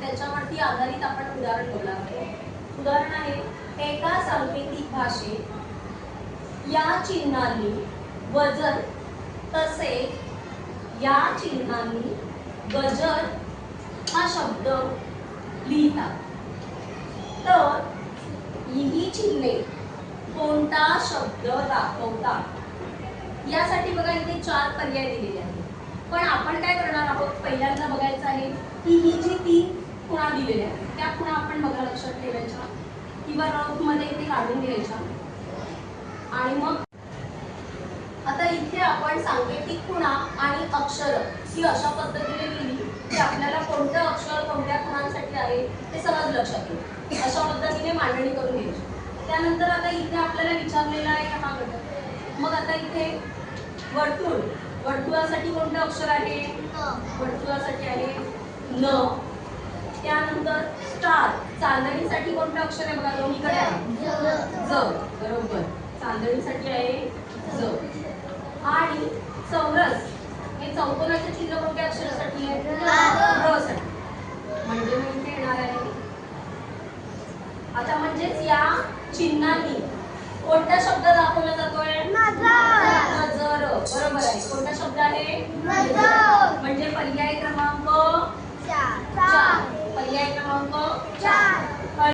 त्याच्यावरती आधारित आपण उदाहरण बघणार आहोत। उदाहरण आहे, एका सांकेतिक भाषेत या चिन्हांनी वजन तसेच या चिन्हांनी गजर हा शब्द लिहितात, तर ही चिन्हे कोणता शब्द दाखवतात? यासाठी बघा इथे 4 पर्याय दिलेले आहेत, पण आपण काय करणार आहोत, पहिल्यांदा बघायचं आहे की ही जी 3 खुणा दिलेल्या आहेत त्या खुणा आपण बघा लक्षात ठेवायच्या किंवा रफ मध्ये इथे काढून घ्यायच्या। आणि मग आता इथे आपण सांकेतिक खुणा आणि अक्षर ही अशा पद्धतीने लिहिली की आपल्याला कोणतं अक्षर कोणत्या खुणांसाठी आहे ते सहज लक्षात येईल। अशा पद्धतीने मांडणी करून घ्यायची। त्यानंतर आता इथे आपल्याला विचारलेला आहे हा घटक, मग आता इथे वर्तुळ, वर्तुळासाठी कोणतं अक्षर आहे? वर्तुळासाठी आहे न। त्यानंतर स्टार, चांदणीसाठी कोणतं अक्षर आहे? बघा दोन्हीकडे आहे ज, बरोबर, चांदणीसाठी आहे ज। आणि चौरस, हे चौकोनाचे चिन्ह कोणत्या अक्षरासाठी आहे? र साठी, म्हणजे मग इथे येणार आहे। आता म्हणजेच या चिन्हांनी कोणता शब्द दाखवला जातोय? नजर, बरोबर आहे। कोणता शब्द आहे? नजर, म्हणजे पर्याय क्रमांक 4, पर्याय क्रमांक 4।